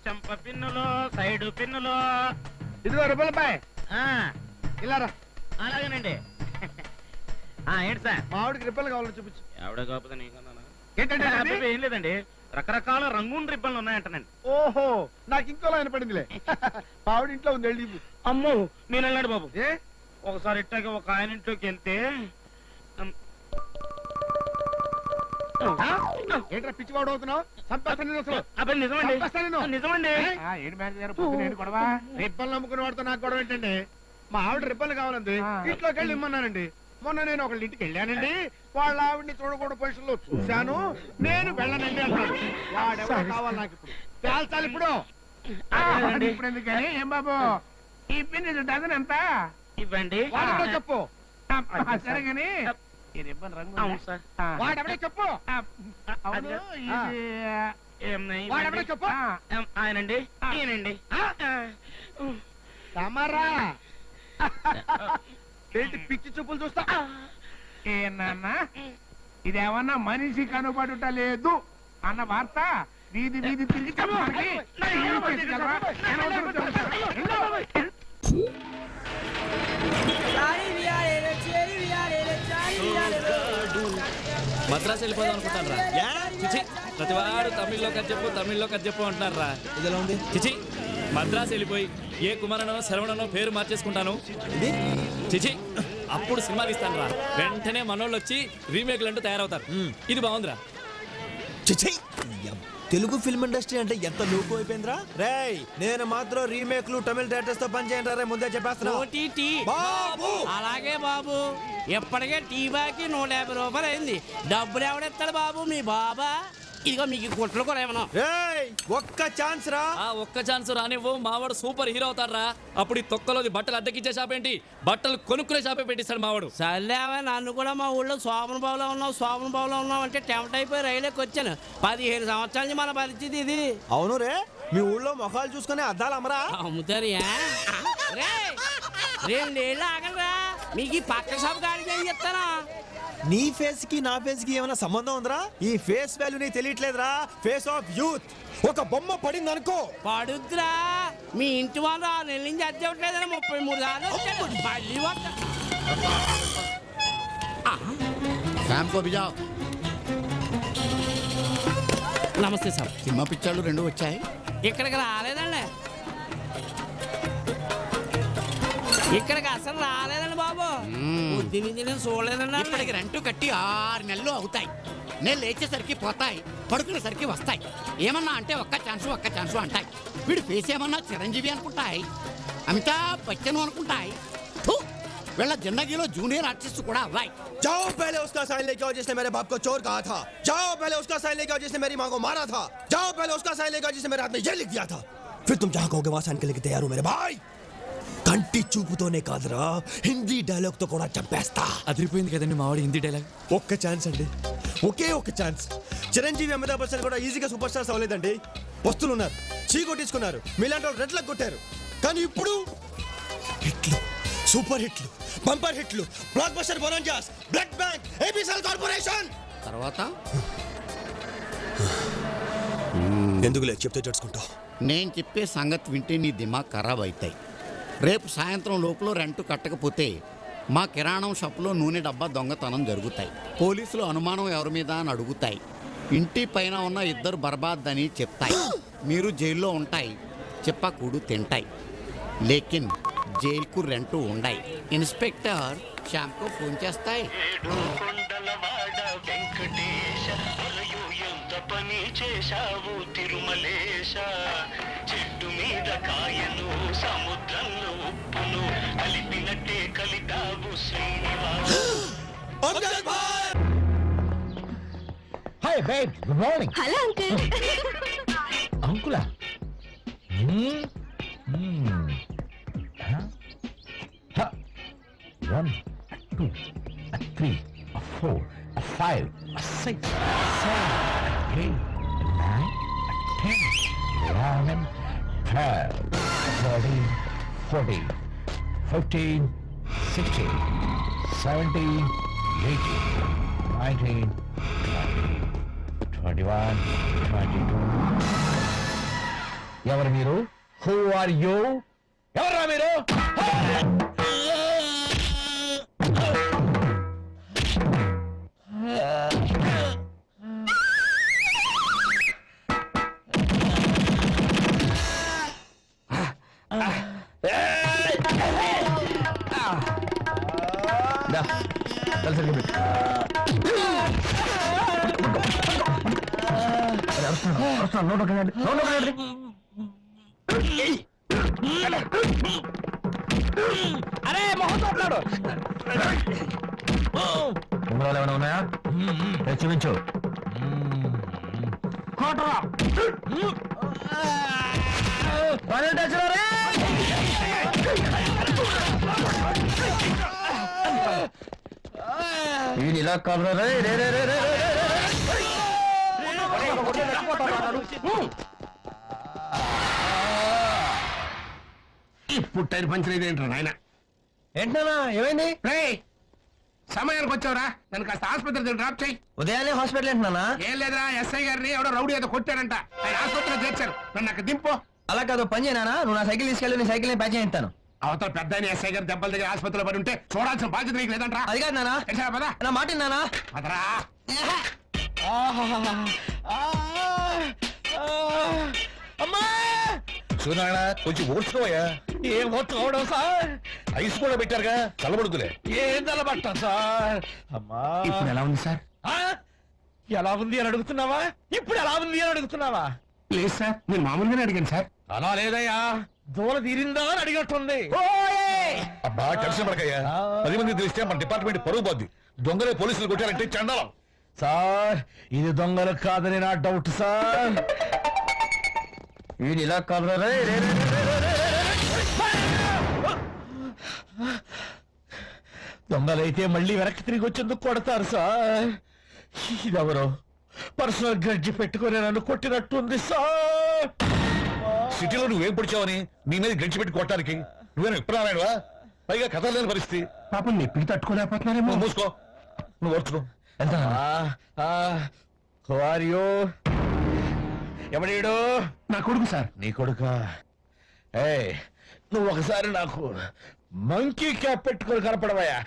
చెంప పిన్నులు సైడ్ పిన్నులు. ఇదిగో రూపాయలపాయ్ ఇలా రా. అలాగేనండి. ఏంటి సార్? మా ఆవిడకి రిబ్బన్లు కావాలని చూపించు. ఆవిడ కాకపోతే నీకన్నా ఏంటంటే ఏం లేదండి, రకరకాల రంగుల రిబ్బన్లు ఉన్నాయంటనండి. ఓహో, నాకు ఇంకోలా వినపడిందిలే. మా ఆవిడ ఇంట్లో ఉంది, వెళ్ళి. అమ్మో నేను వెళ్ళండి బాబు. ఏ ఒకసారి ఇట్టాక ఒక ఆయన ఇంట్లోకి వెళ్తే ఏంట్రా పిచ్చి వాడు అవుతున్నావు? అబ్బాయి నిజమండి, నిజమండి. రిబ్బన్లు అమ్ముకునే వాడితో నాకు గొడవ ఏంటండి? మా ఆవిడ రిబ్బన్లు కావాలండి, ఇంట్లోకి వెళ్ళి ఇమ్మన్నానండి. మొన్న నేను ఒకళ్ళ ఇంటికి వెళ్ళానండి, వాళ్ళ ఆవిడ్ని చూడకూడదు పొజిషన్ లో చూశాను, నేను వెళ్ళనండి అన్నాడు. వాడెవరో కావాలి నాకు ఇప్పుడు, తేల్చాలి ఇప్పుడు. ఇప్పుడు ఎందుకని ఏం బాబు ఈ పిన్ డజన్ ఎంత ఇవ్వండి. వాడెవడో చెప్పు. సరే గాని ఈ రిబ్బన్ రంగు వాడెవడో చెప్పు. అవును ఇది వాడెవడో చెప్పు. ఆయనండి, ఈయనండి. తమరా ఏంటి పిచ్చి చూపులు చూస్తా? ఏనా ఇదేమన్నా మనిషి కనుబడుట లేదు అన్న వార్త వీధి వీధి తిరిగి చెప్పడానికి మద్రాసు వెళ్ళిపోదాం అనుకుంటాను రా. చిచి, ప్రతివాడు తమిళ్లో కథ చెప్పు అంటున్నారు రా. ఇదిలా ఉంది. చిచి, మద్రాసు వెళ్ళిపోయి ఏ కుమారనో శరవణనో పేరు మార్చేసుకుంటాను. చిచి, అప్పుడు సినిమా తీస్తాను రా. వెంటనే మనోళ్ళు వచ్చి రీమేక్లు అంటూ తయారవుతారు. ఇది బాగుందిరా. చిచి, తెలుగు ఫిల్మ్ ఇండస్ట్రీ అంటే ఎంత లోకు అయిపోయిందిరా. రేయ్, నేను మాత్రం రీమేక్లు తమిళ డైరెక్టర్స్ తో పనిచేయండి రే, ముందే చెప్పేస్తున్నా. అలాగే బాబు, ఎప్పటికే టీ బాకి 150 రూపాయలు అయింది. డబ్బులు ఎవడెత్తాడు బాబు? మీ బాబా? ఇదిగో మీకు కుట్లు కూడా ఏమన్నా. ఒక్క ఛాన్స్ రా. ఒక్క ఛాన్స్ రానివ్వు, మావాడు సూపర్ హీరో అవుతారా. అప్పుడు ఈ తొక్కలోది బట్టలు అద్దెకిచ్చే షాప్ ఏంటి, బట్టలు కొనుక్కునే షాపే పెట్టిస్తాడు మావాడు. సర్లేవా, నన్ను కూడా మా ఊళ్ళో శోభన బాబులో ఉన్నావు అంటే టెంప్ట్ అయిపోయి రైలుకి వచ్చాను. 15 సంవత్సరాల నుంచి మన పరిస్థితి ఇది. అవును రే, మీ ఊళ్ళో మొఖాలు చూసుకునే అద్దాలు అమ్మరా? అమ్ముతారు. 2 ఏళ్ళు ఆగలరా, మీకు ఈ పక్క షాప్ గాడికి ఏం చెప్తానా? నీ ఫేస్ కి నా ఫేస్ కి ఏమైనా సంబంధం ఉందిరా? ఈ ఫేస్ వాల్యూ నీకు తెలియట్లేదురా. Face of youth. ఒక బొమ్మ పడింది అనుకో, పడుద్దురా. మీ ఇంటి వాళ్ళు 6 నెలల నుంచి అద్దె ఇవ్వట్లేదని 33 సార్లు మళ్ళీ నమస్తే సార్. సినిమా పిక్చర్లు 2 వచ్చాయి. ఇక్కడికి రాలేదండి, ఇక్కడికి అసలు రాలేదండి బాబు. బుద్ధి నుంచి నేను చూడలేదండి. ఇప్పటికి రెంట్ కట్టి 6 నెలలు అవుతాయి. నేను లేచేసరికి పోతాయి, పడుకునేసరికి వస్తాయి. ఏమన్నా అంటే ఒక్క ఛాన్సు అంటాయి. వీడు ఫేస్ ఏమన్నా చిరంజీవి అనుకుంటాయి, అమితాబ్ బచ్చన్ అనుకుంటాయి. వీళ్ళ జిందగీలో జూనియర్ ఆర్టిస్ట్ కూడా అవ్వాయి. जाओ पहले उसका साइन लेके आओ जिसने मेरे बाप को चोर कहा था. जाओ पहले उसका साइन लेके आओ जिसने मेरी माँ को मारा था. जाओ पहले उसका साइन लेके आओ जिसने मेरे हाथ में ये लिख दिया था. फिर तुम जहाँ कहोगे वहाँ साइन के लेके तैयार हो मेरे भाई. కంటి చూపుతోనే కాదురా, హిందీ డైలాగ్ తో కూడా చంపేస్తా. అదిరిపోయింది కదండి మావాడి హిందీ డైలాగ్. ఒక్క ఛాన్స్ అండి, ఒకే ఒక్క ఛాన్స్. చిరంజీవి, అమితాబ్ బచ్చన్ కూడా ఈజీగా సూపర్ స్టార్స్ అవ్వలేదండి. వస్తువులు ఉన్నారు, చీకొట్టించుకున్నారు, మీలాంటి వాళ్ళు రెడ్లకు కొట్టారు. కానీ ఇప్పుడు హిట్లు, సూపర్ హిట్లు, బంపర్ హిట్లు, blockbuster bonanzas, blood bank, ABCL corporation. తర్వాత ఎందుకులే చెప్తే తెలుసుకుంటావు. నేను చెప్పే సంగతి వింటే నీ దిమాగ్ ఖరాబ్ అవుతాయి. రేపు సాయంత్రం లోపల రెంట్ కట్టకపోతే మా కిరాణం షాపులో నూనె డబ్బా దొంగతనం జరుగుతాయి. పోలీసులు అనుమానం ఎవరి మీద అని అడుగుతాయి. ఇంటి పైన ఉన్న 2 బర్బాద్ అని చెప్తాయి. మీరు జైల్లో ఉంటాయి, చెప్పకూడు తింటాయి. లేకిన్ జైలుకు రెంట్ ఉండాయి. ఇన్స్పెక్టర్ శ్యామ్కు ఫోన్ చేస్తాయి. పని చేశావు తిరుమలేశ, చెట్టు మీద కాయను సముద్రంలో ఉప్పును కలిపినట్టే కలితావు Srinivasa. Hi babe, good morning. Hello uncle. అంకులా? 1 2 3 4 5 6 7 8 9 10 11 12 13 14 15 16 17 18 19 20 21 22 ఎవరు మీరు? Who are you? ఎవరా మీరు? అరే మొహం తోట్లాడు. ఏమైనా ఉన్నాయా? చూపించు. ఇలా కలరా ఇప్పుడు టైర్ పంచర్ ఏంట్రా నాయన? ఏంటన్నా ఏమైంది? సమయానికి వచ్చావురా, నన్ను కాస్త ఆసుపత్రి డ్రాప్ చేయి. ఉదయాన్నే హాస్పిటల్ ఏంటన్నా? ఏం లేదురా, ఎస్ఐ గారిని ఎవడో రౌడీ ఏదో కొట్టాడంట, ఆయన ఆసుపత్రిలో చేర్చారు. నన్ను అక్కడ దింపో. అలా కాదు, పని చేయనా? నువ్వు నా సైకిల్ తీసుకెళ్ళి నీ సైకిల్ ప్యాచ్ చేయిస్తాను. అవతల పెద్ద ఆయన ఎస్ఐ గారి దెబ్బల దగ్గర ఆసుపత్రిలో పడి ఉంటే చూడాల్సిన బాధ్యత నీకు లేదంట్రా. అది కాదు నానా, తెలిసావా? పద నా మాట నానా. పదరా. అమ్మా సూర్యనారాయణ కొంచెం ఓడ్చుకోవయ్యా. ఏం ఓర్చుకోవడం సార్? ఐస్ కూడా పెట్టారుగా, చల్లబడుతులే. ఏం తలబట్టం సార్? అమ్మా ఇప్పుడు ఎలా ఉంది సార్? ఎలా ఉంది అని అడుగుతున్నావా? ఇప్పుడు ఎలా ఉంది అని అడుగుతున్నావా? లేదు సార్, నేను మామూలుగానే అడిగాను సార్. అలా లేదయ్యా, దూల తీరిందా అని అడిగట్టుంది. అబ్బా టెన్షన్ పడకయ్యా, 10 మంది తెలిస్తే మన డిపార్ట్మెంట్ పరుగు పోద్ది. దొంగలే పోలీసులు కొట్టారంటే చండాలం. సార్ ఇది దొంగలు కాదని నా డౌట్ సార్. వీడు ఇలా కలరా? దొంగలైతే మళ్ళీ వెనక్కి తిరిగి వచ్చేందుకు కొడతారు సార్. ఇదెవరో పర్సనల్ గ్రడ్జి పెట్టుకుని నన్ను కొట్టినట్టుంది సార్. సిటీలో నువ్వేం పొడిచావని నీ మీద గెలిచి పెట్టి కొట్టడానికి నువ్వేనా విప్రాయణవా? పైగా కథ లేని పరిస్థితి. పాపం నొప్పికి తట్టుకోలేకపోతున్నారేమో. నువ్వు మూసుకో, నువ్వు ఓర్చుకో. ఎవడీడు? నా కొడుకు సార్. నీ కొడుక? నువ్వు ఒకసారి నాకు మంకీ క్యాప్ పెట్టుకొని కనపడవయ్యా.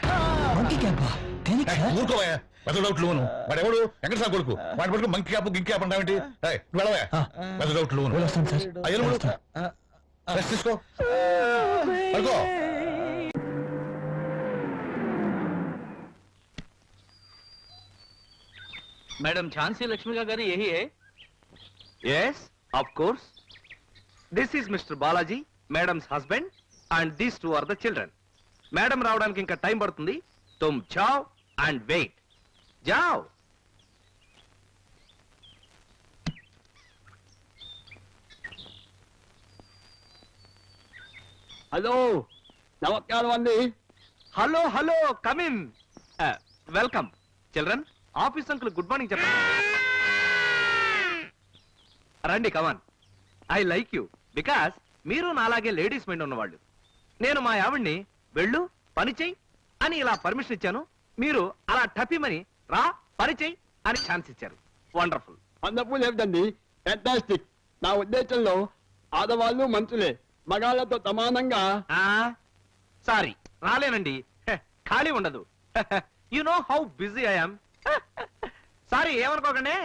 ఊరుకోవయ్యా, పెద్ద డౌట్లు నువ్వు. వాడెవడు? వెంకటేశ్వర కొడుకు. వాడి కొడుకు మంకి క్యాప్ గింకి క్యాప్ అంటావేంటి? వెళ్ళవయ్యా, పెద్ద డౌట్లు నువ్వు. రెస్ట్ తీసుకో, పడుకో. मैडम झांसी लक्ष्मी का घर यही है? Yes of course. This is mister Balaji, madams husband, and these two are the children. Madam రావడానికి ఇంకా టైం పడుతుంది. तुम जाओ and wait. जाओ. హలో, నమస్కారం అండి. Hello hello, come in. Welcome children. Office uncle good morning చెప్పండి. రండి, కమాన్. ఐ లైక్ యూ బికాస్ మీరు నాలాగే లేడీస్ మైండ్ ఉన్నవాళ్ళు. నేను మా ఆవిడ్ని వెళ్ళు పని చెయ్యి అని ఇలా పర్మిషన్ ఇచ్చాను. మీరు అలా టపిమని రా పని చెయ్యి అని ఛాన్స్ ఇచ్చారు. వండర్ఫుల్. అన్నప్పుడు లేదండి, ఫ్యాంటాస్టిక్. నా ఉద్దేశంలో ఆడవాళ్ళు మనుషులే, మగాళ్ళతో సమానంగా. సారీ రాలేనండి, ఖాళీ ఉండదు. You know how busy I'm. Sorry ఏమనుకోకండి.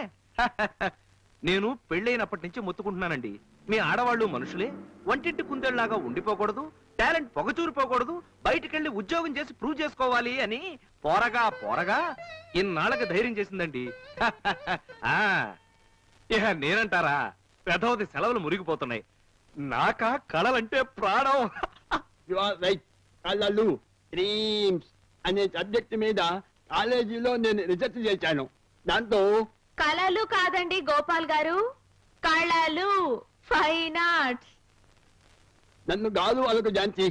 నేను పెళ్ళైనప్పటి నుంచి మొత్తుకుంటున్నానండి, మీ ఆడవాళ్ళు మనుషులే, వంటింటి కుందేళ్లాగా ఉండిపోకూడదు, టాలెంట్ పొగచూరిపోకూడదు, బయటికెళ్ళి ఉద్యోగం చేసి ప్రూవ్ చేసుకోవాలి అని పోరగా పోరగా ఇన్నాళ్ళకి ధైర్యం చేసిందండి. ఇక నేనంటారా, పెదవది సెలవులు మురిగిపోతున్నాయి. నాకా కళలంటే ప్రాణం. You are right. కళలు, డ్రీమ్స్ అనే సబ్జెక్ట్ మీద కాలేజీలో నేను రీసెర్చ్ చేశాను. దాంతో కళలు కాదండి గోపాల్ గారు, కళలు, ఫైన్ ఆర్ట్స్. నన్ను గాలు అలకు జాంచి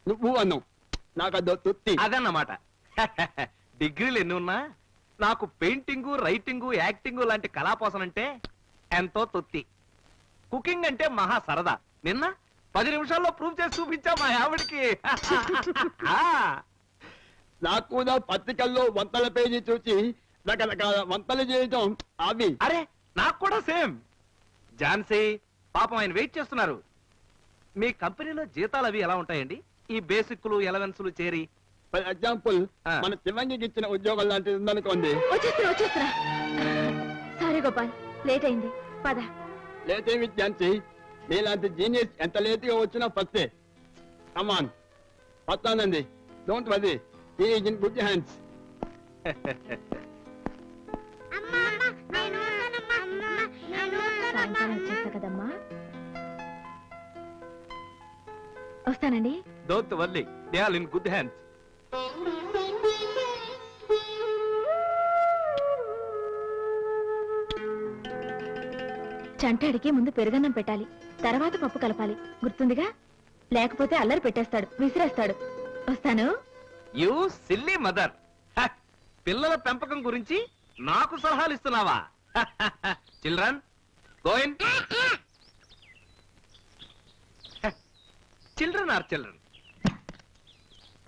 నువ్వు అన్నావు, నాకు అదో తృప్తి. అదన్నమాట. డిగ్రీలు ఎన్ని ఉన్నా నాకు పెయింటింగు, రైటింగు, యాక్టింగు లాంటి కళాపోసనంటే ఎంతో తొత్తి. కుకింగ్ అంటే మహా సరదా. నిన్న 10 నిమిషాల్లో ప్రూవ్ చేసి చూపించా మా ఆవిడికి. నాకు కూడా పత్రికల్లో వంటల పేజీ చూసి రకరకాల వంటలు చేయటం అవి. అరే నాకు కూడా సేమ్. ఝాన్సీ పాపం ఆయన వెయిట్ చేస్తున్నారు. మీ కంపెనీలో జీతాలు అవి ఎలా ఉంటాయండి? ఈ బేసిక్లు ఎలవెన్స్లు చేరి. ఫర్ ఎగ్జాంపుల్ ఆ. మన శివంగికి ఇచ్చిన ఉద్యోగం లాంటిది ఉందనుకోండి. వచ్చేస్తున్నా. సారీ గోపాల్, లేట్ అయింది, పద. లేతే విద్యాంతి నీలాంటి జీనియస్ ఎంత లేట్ గా వచ్చినా ఫస్టే. కమాన్ వస్తానండి, don't worry, he is in good hands. సాయంకాలం వచ్చేస్తా కదమ్మా. వస్తానండి. Don't worry, they are in good hands. చంటాడికి ముందు పెరుగన్నం పెట్టాలి, తర్వాత పప్పు కలపాలి, గుర్తుందిగా? లేకపోతే అల్లరి పెట్టేస్తాడు, విసిరేస్తాడు. వస్తాను. You silly mother. పిల్లల పెంపకం గురించి నాకు సలహాలు ఇస్తున్నావా? Children going. Children are children.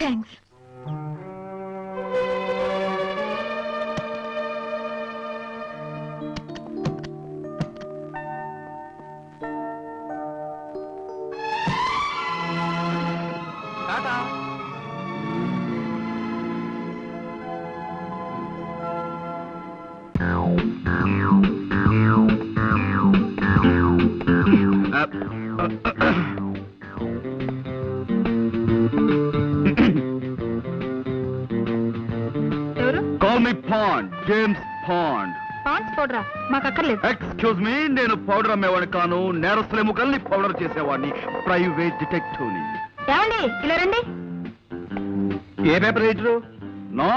Thanks. టాటా. ఎవరు? Call me Pond, James Pond. Ponds పౌడరా? మాకు అక్కర్లేదు. ఎక్స్క్యూజ్ మీ, నేను పౌడర్ అమ్మేవాడిని కాను, నేరస్తుల ముఖల్ని పౌడర్ చేసేవాడిని, ప్రైవేట్ డిటెక్టివ్ని. ఏమండి, ఇలా రండి. ఏ paper writer? No,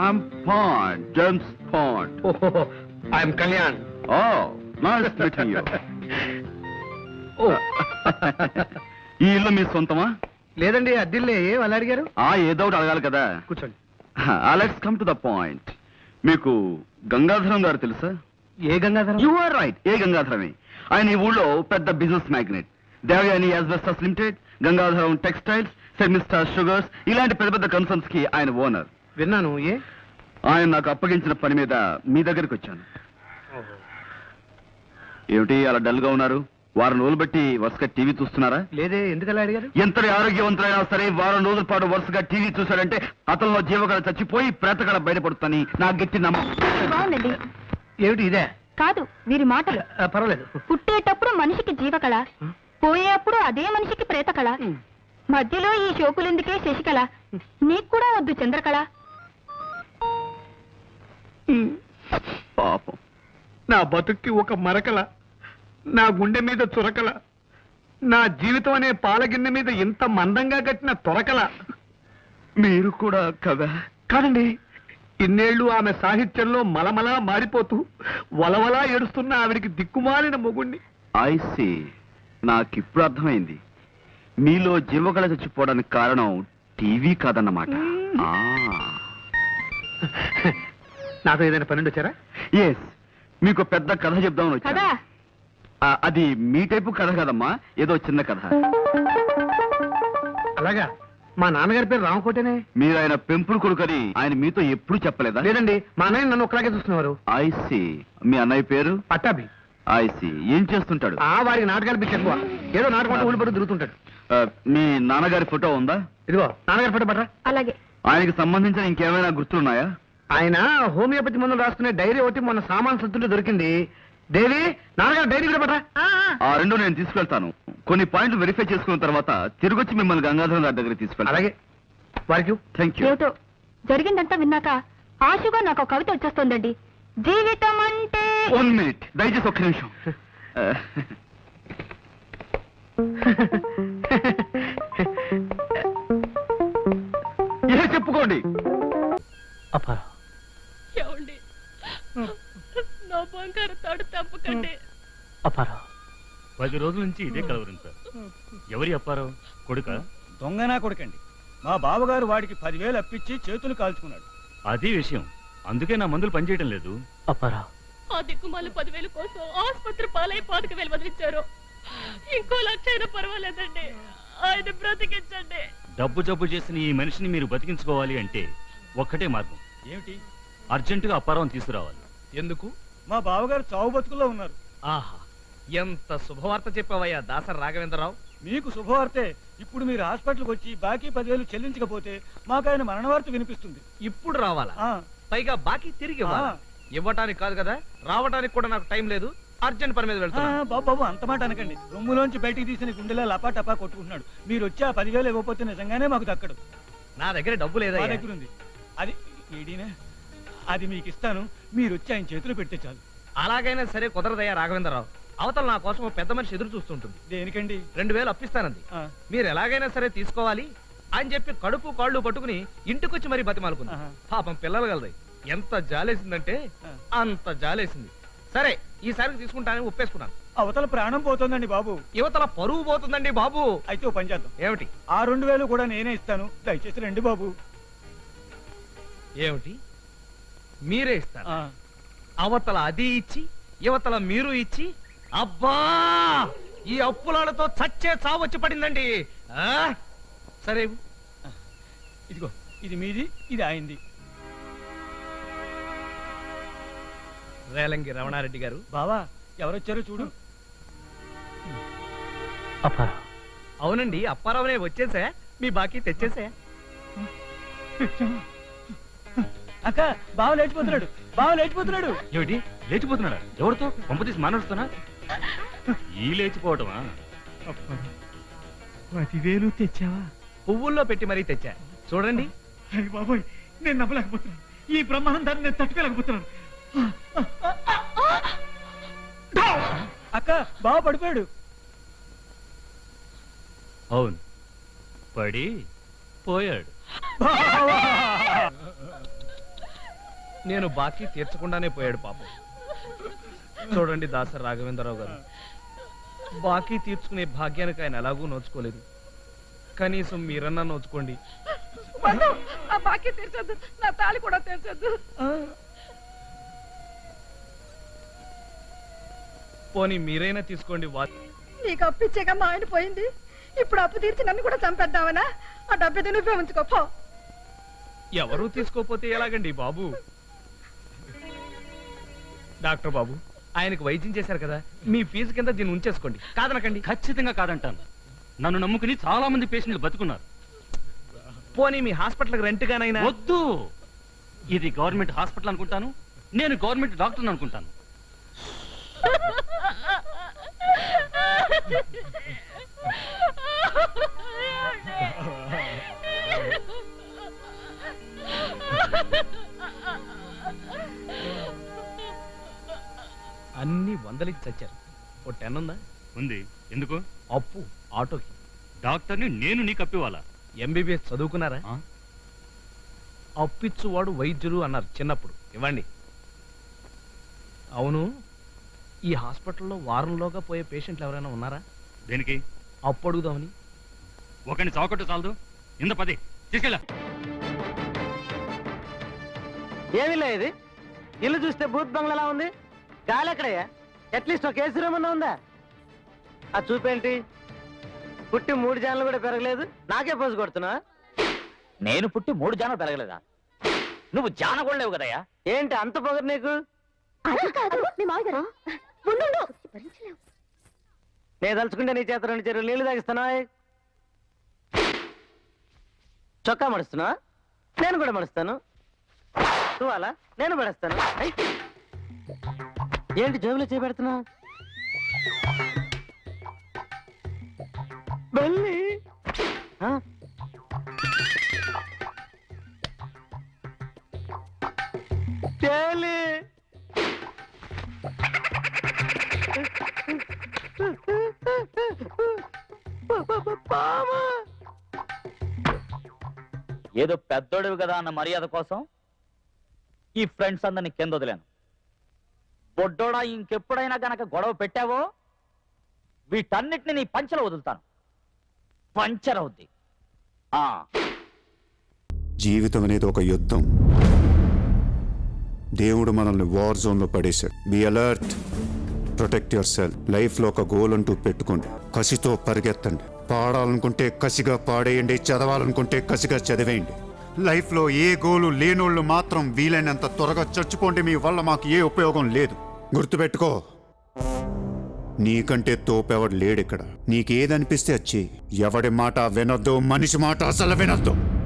I'm Pond, James Pond. I'm Kalyan. Oh, nice meeting you. ఈ ఇల్లు మీ సొంతమా? లేదండి, అద్దిల్లే. ఏం అడిగారు? ఏదో ఒకటి అడగాలి కదా. కూర్చోండి. Let's come to the point. మీకు గంగాధరం గారు తెలుసా? ఏ గంగాధరం? యు ఆర్ రైట్, ఏ గంగాధరమే. ఆయన ఈ ఊళ్ళో పెద్ద business magnet. Devayani asbestos limited, Gangadharam textiles, సెమిస్టార్ షుగర్స్, ఇలాంటి పెద్ద పెద్ద కన్సర్న్స్ కి ఆయన ఓనర్. విన్నాను. ఏ? ఆయన నాకు అప్పగించిన పని మీద మీ దగ్గరికి వచ్చాను. ఏమిటి అలా డల్ గా ఉన్నారు? వారం రోజులు బట్టి వరుసగా టీవీ చూస్తున్నారా? లేదే, ఎందుకలా అడిగారు? ఎంతటి ఆరోగ్యవంతులైనా సరే వారం రోజుల పాటు వరుసగా టీవీ చూశాడంటే అతనిలో జీవకళ చచ్చిపోయి ప్రేతకళ బయటపడుతుందని నా గట్టి నమ్మకం. బాగుందండి. ఏమిటి ఇదే? కాదు, వీరి మాటలు. పర్వాలేదు. పుట్టేటప్పుడు మనిషికి జీవకళ, పోయేప్పుడు అదే మనిషికి ప్రేతకళ, మధ్యలో ఈ షోకులెందుకే శశికళ, నీకు కూడా వద్దు చంద్రకళ. పాపం. నా బతుక్కి ఒక మరకల, నా గుండె మీద చురకల, నా జీవితం అనే పాలగిన్నె మీద ఇంత మందంగా కట్టిన తొరకల. మీరు కూడా కదా? కాదండి, ఇన్నేళ్లు ఆమె సాహిత్యంలో మలమలా మారిపోతూ వలవలా ఏడుస్తున్న ఆవిడికి దిక్కుమాలిన మొగుణ్ణి. ఐ సీ, నాకిప్పుడు అర్థమైంది. మీలో జీవకళ చచ్చిపోవడానికి కారణం టీవీ కాదన్నమాట. నాతో ఏదైనా పన్నెండు వచ్చారా? ఎస్, మీకు పెద్ద కథ చెప్దామని వచ్చా. కదా అది మీ టైపు కథ కదమ్మా, ఏదో చిన్న కథ. అలాగా? మా నాన్నగారి పేరు రామకోటేనే. మీరు ఆయన పెంపుడు కొడుకని ఆయన మీతో ఎప్పుడు చెప్పలేదా? లేదండి, మా అన్నయ్య నన్ను ఒకలాగే చూస్తున్నారు. I see. మీ అన్నయ్య పేరు? పట్టాభి. I see. ఏం చేస్తుంటాడు? వారికి నాటకాలు పిచ్చి ఎక్కువ. ఏదో నాటకం ఊళ్ళు పడి తిరుగుతుంటాడు. మీ నాన్నగారి ఫోటో ఉందా? ఇదిగో నాన్నగారి ఫోటో పట్రా. అలాగే. ఆయనకి సంబంధించిన ఇంకేమైనా గుర్తులున్నాయా? ఆయన హోమియోపతి మందులు రాసుకునే డైరీ ఒకటి మొన్న సామాన్ సత్తుంటే దొరికింది. దేవి, నాన్నగారు డైరీ కూడా పట్రా. ఆ రెండు నేను తీసుకెళ్తాను. కొన్ని పాయింట్లు వెరిఫై చేసుకున్న తర్వాత తిరిగొచ్చి మిమ్మల్ని గంగాధరం గారి దగ్గర తీసుకెళ్తాను. అలాగే. వారికి థ్యాంక్ యూ. ఏమిటో జరిగిందంతా విన్నాక ఆశగా నాకు ఒక కవిత వచ్చేస్తోందండి. జీవితం అంటే 1 minute, దయచేసి ఒక్క నిమిషం. ఏ చెప్పుకోండి. నా బంగారు తాడు తప్పకండి. 10 రోజుల నుంచి ఇదే కలవరింత. ఎవరి అప్పారావు కొడుక? దొంగనా కొడుకండి. మా బావగారు వాడికి 10,000 అప్పించి చేతులు కాల్చుకున్నాడు. అది విషయం. అందుకే నా మందులు పనిచేయటం లేదు. ఆ దిక్కుమాల 10,000 కోసం ఆసుపత్రి పాలై పాతిక వేలు వదిలించారు. ఇంకో 1,00,000 అయినా పర్వాలేదండి, ఆయన బ్రతికించండి. డబ్బు జబ్బు చేసిన ఈ మనిషిని మీరు బతికించుకోవాలి అంటే ఒక్కటే మార్గం. ఏమిటి? అర్జెంటుగా అప్పారావం తీసుకురావాలి. ఎందుకు? మా బావగారు చావు బతుకుల్లో ఉన్నారు. ఆహా, ఎంత శుభవార్త చెప్పావయ్యా దాసరి రాఘవేంద్రరావు. మీకు శుభవార్తే. ఇప్పుడు మీరు హాస్పిటల్కి వచ్చి బాకీ 10,000 చెల్లించకపోతే మాకు ఆయన మరణ వార్త వినిపిస్తుంది. ఇప్పుడు రావాలా? ఆ, పైగా బాకీ తిరిగి ఇవ్వాలా? ఇవ్వటానికి కాదు కదా, రావటానికి కూడా నాకు టైం లేదు. అర్జెంట్ పని మీద వెళ్తున్నా. బాబు అంత మాట అనకండి. రొమ్ములోంచి బయటికి తీసిన గుండెలా లపా టపా కొట్టుకుంటున్నాడు. మీరు వచ్చి ఆ 10,000 ఇవ్వకపోతే నిజంగానే మాకు దక్కడు. నా దగ్గర డబ్బు లేదా? మా దగ్గర ఉంది. అది ఏడీనా, అది మీకు ఇస్తాను. మీరు వచ్చి ఆయన చేతిలో పెడితే చాలు. అలాగైనా సరే కుదరదయ్యా రాఘవేంద్రరావు. అవతల నా కోసం ఓ పెద్ద మనిషి ఎదురు చూస్తుంటుంది. దేనికండి? 2,000 అప్పిస్తానంది. ఆ, మీరు ఎలాగైనా సరే తీసుకోవాలి అని చెప్పి కడుపు కాళ్ళు పట్టుకుని ఇంటికొచ్చి మరీ బతిమాలుకుంది. ఆహా. పాపం పిల్లలు కలదాయి. ఎంత జాలేసిందంటే అంత జాలేసింది. సరే ఈసారికి తీసుకుంటానని ఒప్పేసుకున్నాను. అవతల ప్రాణం పోతుందండి బాబు. యువతల పరువు పోతుందండి బాబు. అయితే ఓ పని చేద్దాం. ఏమిటి? ఆ 2,000 కూడా నేనే ఇస్తాను. దయచేసి రండి బాబు. ఏమిటి? మీరే ఇస్తారు? ఆ, అవతల అది ఇచ్చి యువతల మీరు ఇచ్చి, అబ్బా ఈ అప్పులాలతో చచ్చే చావొచ్చి పడిందండి. ఆ? సరే ఇదిగో ఇది మీది, ఇది ఆయనది. రేలంగి రమణారెడ్డి గారు. బావా ఎవరొచ్చారో చూడు. అవునండి, అప్పారావునే వచ్చేసా. మీ బాకీ తెచ్చేసా. అక్క బావ లేచిపోతున్నాడు, బావ లేచిపోతున్నాడు. ఏమిటి లేచిపోతున్నాడా? ఎవరితో? పంపతీసి మానవుడుతున్నా? ఈ లేచిపోవటమా? 10,000 తెచ్చావా? పువ్వుల్లో పెట్టి మరీ తెచ్చా. చూడండి. అయ్య బాబోయ్, నేను నమ్మలేకపోతున్నాను. ఈ బ్రహ్మాండాన్ని నేను తట్టుకోలేకపోతున్నాను. అక్క బావ పడిపోయాడు. అవును, పడి పోయాడు. నేను బాకీ తీర్చకుండానే పోయాడు పాపం. చూడండి దాసరి రాఘవేంద్రరావు గారు, బాకీ తీర్చుకునే భాగ్యానికి ఆయన ఎలాగూ నోచుకోలేదు. కనీసం మీరన్నా నోచుకోండి. ఆ బాకీ తీర్చొద్దు, నా తాళి కూడా తీర్చొద్దు. పోనీ మీరైనా తీసుకోండి. నీకు అప్పు ఇచ్చాక మా ఆయన పోయింది. ఇప్పుడు అప్పు తీర్చి నన్ను కూడా చంపేద్దామనా? ఆ డబ్బు నువ్వే ఉంచుకోపో. ఎవరూ తీసుకోపోతే ఎలాగండి బాబు? డాక్టర్ బాబు, ఆయనకు వైద్యం చేశారు కదా, మీ ఫీజు కింద దీన్ని ఉంచేసుకోండి. కాదనకండి. ఖచ్చితంగా కాదంటాను. నన్ను నమ్ముకుని చాలా మంది పేషెంట్లు బతుకున్నారు. పోనీ మీ హాస్పిటల్కి రెంట్గానైనా? వద్దు, ఇది గవర్నమెంట్ హాస్పిటల్ అనుకుంటాను. నేను గవర్నమెంట్ డాక్టర్ అనుకుంటాను. అన్ని వందలకి చచ్చారు. ఓ 10 ఉందా? ఉంది. ఎందుకు? అప్పు ఆటోకి. డాక్టర్ని నేను నీకు అప్పివ్వాలా? MBBS చదువుకున్నారా? అప్పిచ్చువాడు వైద్యులు అన్నారు చిన్నప్పుడు. ఇవ్వండి. అవును, ఈ హాస్పిటల్లో వారంలోగా పోయే పేషెంట్లు ఎవరైనా ఉన్నారా? దేనికి? అప్పు అడుగుదామని. ఒకరిని చౌకట్టు చాలదు. ఇంత 10 తీసుకెళ్ళా. ఏమిలే ఇది? ఇల్లు చూస్తే బూత్ బంగ్లా ఉంది. గాలి ఎక్కడయ్యా? అట్లీస్ట్ ఒక ఏసీ రూమ్ అన్నా ఉందా? ఆ చూపేంటి? పుట్టి 3 జాన్లు కూడా పెరగలేదు, నాకే పోజు కొడుతున్నా. నేను పుట్టి 3 జానలు పెరగలేదా? నువ్వు జాన కూడా లేవు కదయ్యా. ఏంటి అంత పొగరు నీకు? నేను తలుచుకుంటే నీ చేత 2 చెరువులు నీళ్లు తాగిస్తానా? చొక్కా మడుస్తున్నా? నేను కూడా మడుస్తాను. నువ్వు అలా, నేను పడేస్తాను. ఏంటి జోబులో చేపెడుతున్నా? బల్లి తేలి ఏదో పెద్దోడివి కదా అన్న మర్యాద కోసం ఈ ఫ్రెండ్స్ అందరిని కింద వదిలాను. బొడ్డోడా, ఇంకెప్పుడైనా గనక గొడవ పెట్టావో వీటన్నిటిని నీ పంచలో వదులుతాను. పంచర్ అవుద్ది. జీవితం అనేది ఒక యుద్ధం. దేవుడు మనల్ని వార్ జోన్లో పడేశాడు. Be alert, protect your self. లైఫ్లో ఒక గోల్ అంటూ పెట్టుకోండి. కసితో పరిగెత్తండి. పాడాలనుకుంటే కసిగా పాడేయండి, చదవాలనుకుంటే కసిగా చదివేయండి. లైఫ్లో ఏ గోలు లేనోళ్ళు మాత్రం వీలైనంత త్వరగా చచ్చిపోండి. మీ వల్ల మాకు ఏ ఉపయోగం లేదు. గుర్తుపెట్టుకో, నీకంటే తోపెవడు లేడిక్కడ. నీకేదనిపిస్తే వచ్చి ఎవడి మాట వినొద్దు, మనిషి మాట అసలు వినొద్దు.